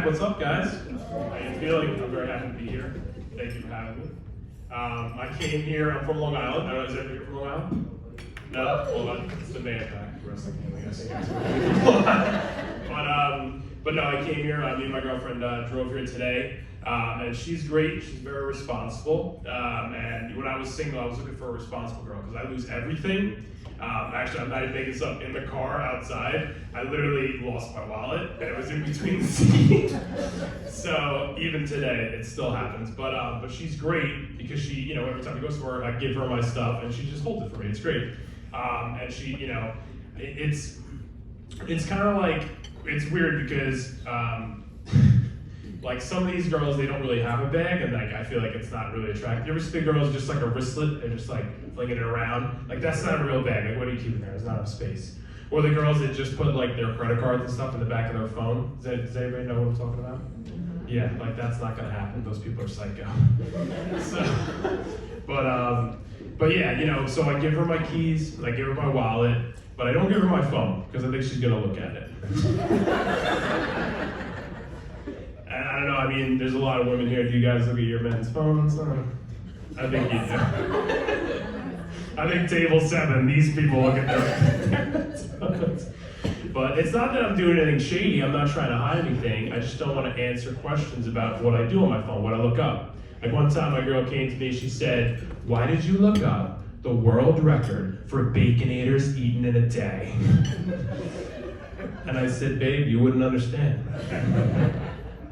What's up, guys? How you feeling? I'm very happy to be here. Thank you for having me. I came here. I'm from Long Island. I don't know, is everybody from Long Island? No? Well, it's the man back. Wrestling team, I guess. But no, I came here. Me and my girlfriend drove here today. And she's great. She's very responsible. And when I was single, I was looking for a responsible girl because I lose everything. Actually, I'm not even making this up. In the car outside, I literally lost my wallet, and it was in between the seats. So even today, it still happens. But she's great because she, every time I go somewhere, I give her my stuff, and she just holds it for me. It's great. And she, it's kind of like, it's weird because like some of these girls, they don't really have a bag, and like I feel like it's not really attractive. You ever see the girls just like a wristlet and just like flinging it around? Like that's not a real bag. Like what do you keep in there? There's not enough space. Or the girls that just put like their credit cards and stuff in the back of their phone. Does anybody know what I'm talking about? Yeah, like that's not gonna happen. Those people are psycho. But yeah, so I give her my keys, I give her my wallet, but I don't give her my phone because I think she's gonna look at it. I don't know, I mean, there's a lot of women here. Do you guys look at your men's phones? I think you do. I think table 7, these people look at their phones. But it's not that I'm doing anything shady. I'm not trying to hide anything. I just don't want to answer questions about what I do on my phone, what I look up. Like one time my girl came to me, she said, "Why did you look up the world record for Baconators eaten in a day?" And I said, "Babe, you wouldn't understand.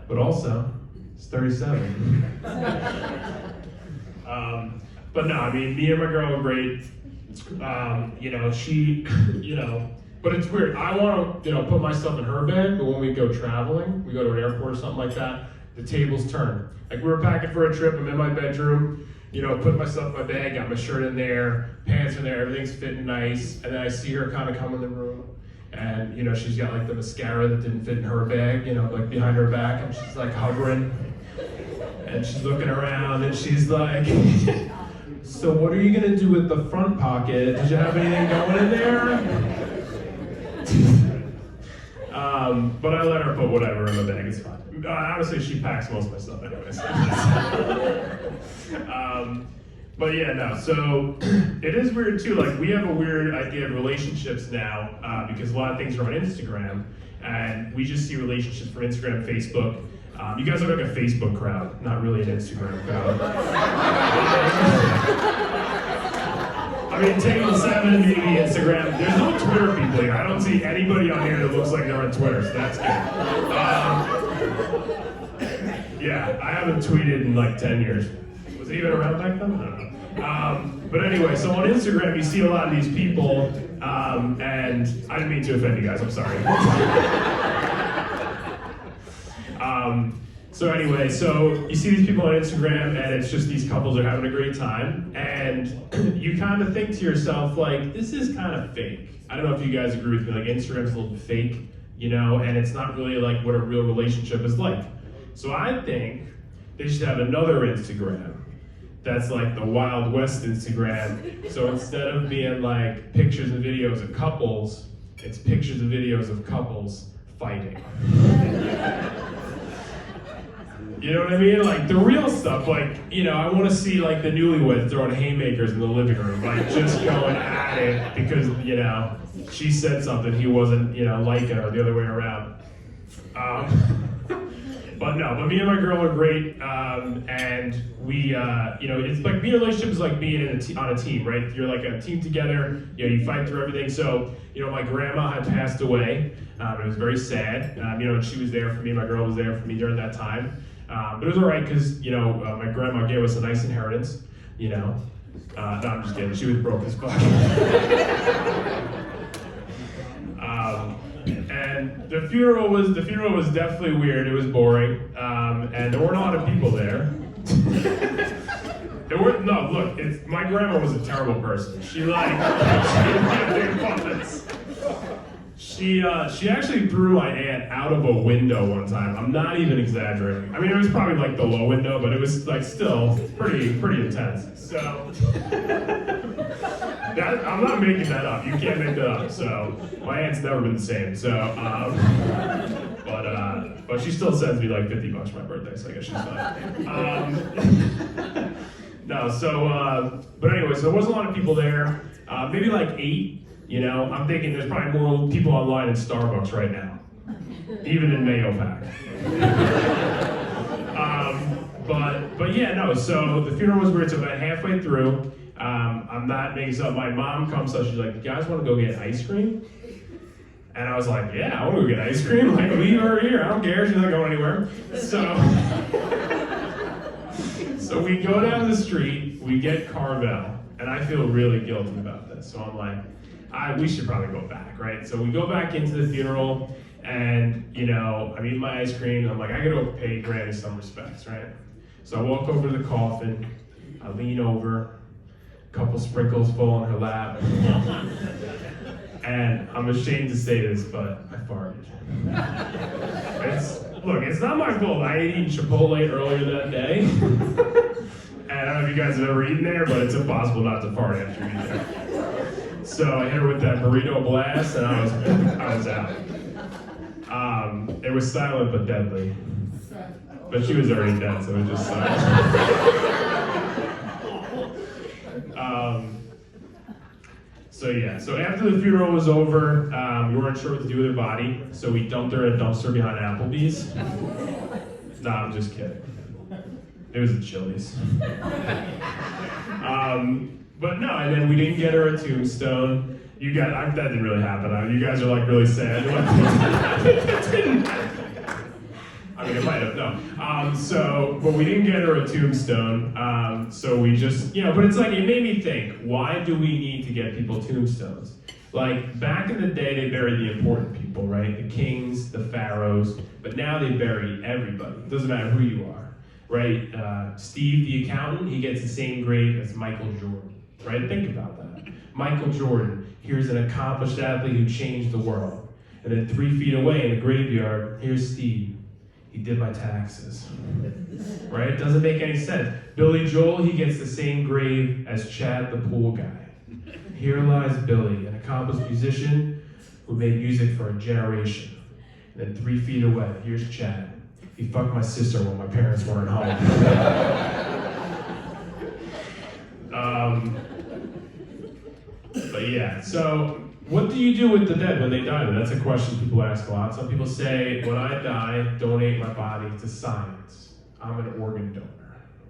But also, it's 37. But no, I mean, me and my girl are great. She, but it's weird. I want to, put myself in her bed, but when we go traveling, we go to an airport or something like that, the tables turn. Like we were packing for a trip, I'm in my bedroom, put myself in my bag, got my shirt in there, pants in there, everything's fitting nice, and then I see her kind of come in the room. And she's got like the mascara that didn't fit in her bag, like behind her back, and she's like hovering, and she's looking around, and she's like, "So what are you gonna do with the front pocket? Did you have anything going in there?" But I let her put whatever in the bag. It's fine. Honestly, she packs most of my stuff anyways. But yeah, no, so it is weird too, like we have a weird idea of relationships now because a lot of things are on Instagram and we just see relationships from Instagram and Facebook. You guys are like a Facebook crowd, not really an Instagram crowd. I mean, table 7, maybe Instagram. There's no Twitter people here. I don't see anybody on here that looks like they're on Twitter, so that's good. Yeah, I haven't tweeted in like 10 years. Was it even around back then? I don't know. But anyway, so on Instagram, you see a lot of these people, and I didn't mean to offend you guys, I'm sorry. So anyway, so you see these people on Instagram, and it's just these couples are having a great time, and you kind of think to yourself, like, this is kind of fake. I don't know if you guys agree with me, like Instagram's a little bit fake, and it's not really like what a real relationship is like. So I think they should have another Instagram that's like the Wild West Instagram. So instead of being like pictures and videos of couples, it's pictures and videos of couples fighting. You know what I mean? Like the real stuff, like, I want to see like the newlyweds throwing haymakers in the living room, like just going at it because, she said something he wasn't, liking her, the other way around. But me and my girl are great, and we, it's like being in a relationship is like being on a team, right? You're like a team together, you fight through everything. So, my grandma had passed away. It was very sad, and she was there for me, my girl was there for me during that time. But it was all right because, my grandma gave us a nice inheritance, No, I'm just kidding, she was broke as fuck. And the funeral was definitely weird. It was boring, and there weren't a lot of people there. My grandma was a terrible person. She actually threw my aunt out of a window one time. I'm not even exaggerating. I mean, it was probably like the low window, but it was like still pretty intense. So. I'm not making that up. You can't make that up. So my aunt's never been the same. So, but she still sends me like $50 for my birthday. So I guess she's fine. No. So, but anyway, so there wasn't a lot of people there. Maybe like 8. You know, I'm thinking there's probably more people online in Starbucks right now, even in Mayo Pack. But yeah, no. So the funeral was weird. So about halfway through. I'm not making this up. My mom comes up, she's like, you guys want to go get ice cream? And I was like, yeah, I want to go get ice cream. Like, leave her here. I don't care. She's not going anywhere. So we go down the street, we get Carvel, and I feel really guilty about this. So I'm like, we should probably go back, right? So we go back into the funeral, and, you know, I'm eating my ice cream, and I'm like, I gotta pay Granny some respects, right? So I walk over to the coffin, I lean over, couple sprinkles fall on her lap. And I'm ashamed to say this, but I farted. Look, it's not my fault. I ate eating Chipotle earlier that day. And I don't know if you guys have ever eaten there, but it's impossible not to fart after you eat there. So I hit her with that burrito blast, and I was out. It was silent but deadly. But she was already dead, so it was just silent. So yeah, so after the funeral was over, we weren't sure what to do with her body, so we dumped her in a dumpster behind Applebee's. Nah, I'm just kidding. It was a Chili's. But no, and then we didn't get her a tombstone. That didn't really happen. You guys are like really sad. It didn't happen. I mean, it might have, no. But we didn't get her a tombstone, so we just, but it's like, it made me think, why do we need to get people tombstones? Like, back in the day, they buried the important people, right? The kings, the pharaohs, but now they bury everybody. It doesn't matter who you are, right? Steve, the accountant, he gets the same grave as Michael Jordan, right? Think about that. Michael Jordan, here's an accomplished athlete who changed the world. And then 3 feet away in the graveyard, here's Steve. He did my taxes, right? It doesn't make any sense. Billy Joel, he gets the same grave as Chad the pool guy. Here lies Billy, an accomplished musician who made music for a generation. And then 3 feet away, here's Chad. He fucked my sister when my parents weren't home. But yeah, so what do you do with the dead when they die? That's a question people ask a lot. Some people say, when I die, donate my body to science. I'm an organ donor.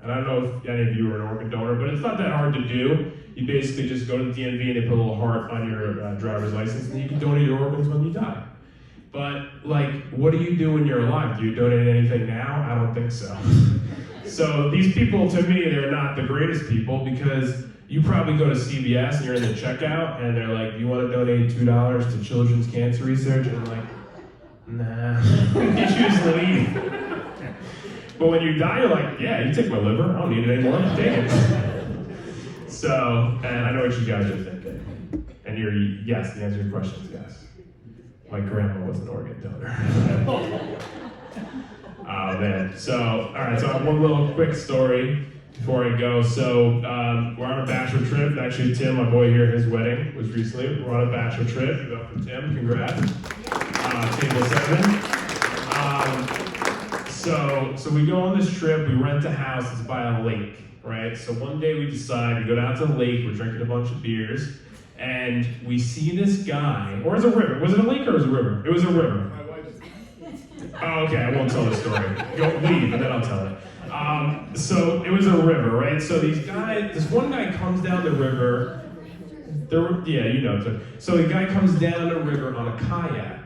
And I don't know if any of you are an organ donor, but it's not that hard to do. You basically just go to the DMV and they put a little heart on your driver's license, and you can donate your organs when you die. But, like, what do you do when you're alive? Do you donate anything now? I don't think so. So these people, to me, they're not the greatest people, because you probably go to CVS and you're in the checkout and they're like, you want to donate $2 to children's cancer research? And I'm like, nah. You just leave. But when you die, you're like, yeah, you take my liver. I don't need it anymore. Take it. So, and I know what you guys are thinking. And yes, the answer to your question is yes. My grandma was an organ donor. Oh man. So, all right, so I have one little quick story before I go. So we're on a bachelor trip. Actually, Tim, my boy here, his wedding was recently. We're on a bachelor trip. Give it up for Tim. Congrats. Table 7. So we go on this trip. We rent a house. It's by a lake, right? So one day we decide to go down to the lake. We're drinking a bunch of beers, and we see this guy. Or it's a river. Was it a lake or was it a river? It was a river. Oh, okay. I won't tell the story. Go leave, and then I'll tell it. So it was a river, right? So this one guy comes down the river. So the guy comes down the river on a kayak,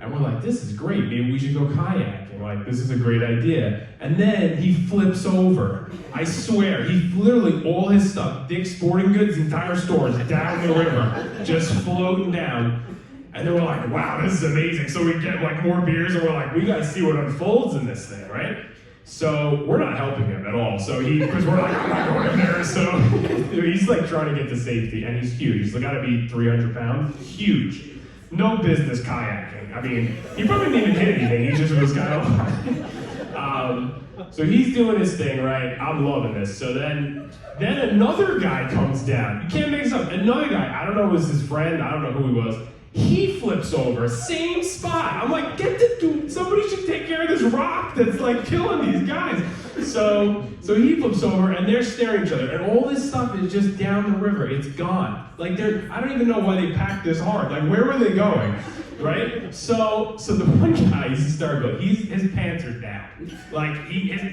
and we're like, this is great. Maybe we should go kayaking. Like, this is a great idea. And then he flips over. I swear, he literally, all his stuff, Dick's Sporting Goods, entire stores, down the river, just floating down. And then we're like, wow, this is amazing. So we get like more beers, and we're like, we gotta see what unfolds in this thing, right? So we're not helping him at all. So because we're like, I'm not going in there. So he's like trying to get to safety, and he's huge. He's gotta be 300 pounds, huge. No business kayaking. I mean, he probably didn't even hit anything. He just was kind of So he's doing his thing, right? I'm loving this. So then another guy comes down. You can't make this up. Another guy, I don't know if it was his friend, I don't know who he was. He flips over, same spot. I'm like, get the dude, somebody should take care of this rock that's like killing these guys. So he flips over and they're staring at each other, and all this stuff is just down the river. It's gone. Like I don't even know why they packed this hard. Like, where were they going? Right? So the one guy, he's a star goat. His pants are down. Like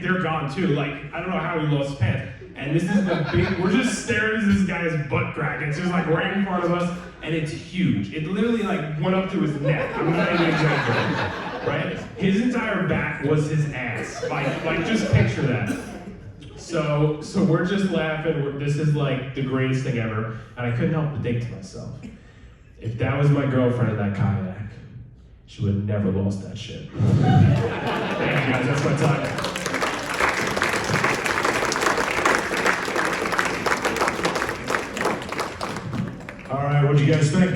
they're gone too. Like, I don't know how he lost his pants. And this is the big, we're just staring at this guy's butt crack. It's just like right in front of us, and it's huge. It literally like went up to his neck. I'm not even exaggerating, right? His entire back was his ass. Like just picture that. So we're just laughing. This is like the greatest thing ever. And I couldn't help but think to myself, if that was my girlfriend in that kayak, she would have never lost that shit. Thank you guys, that's my time. All right, what'd you guys think?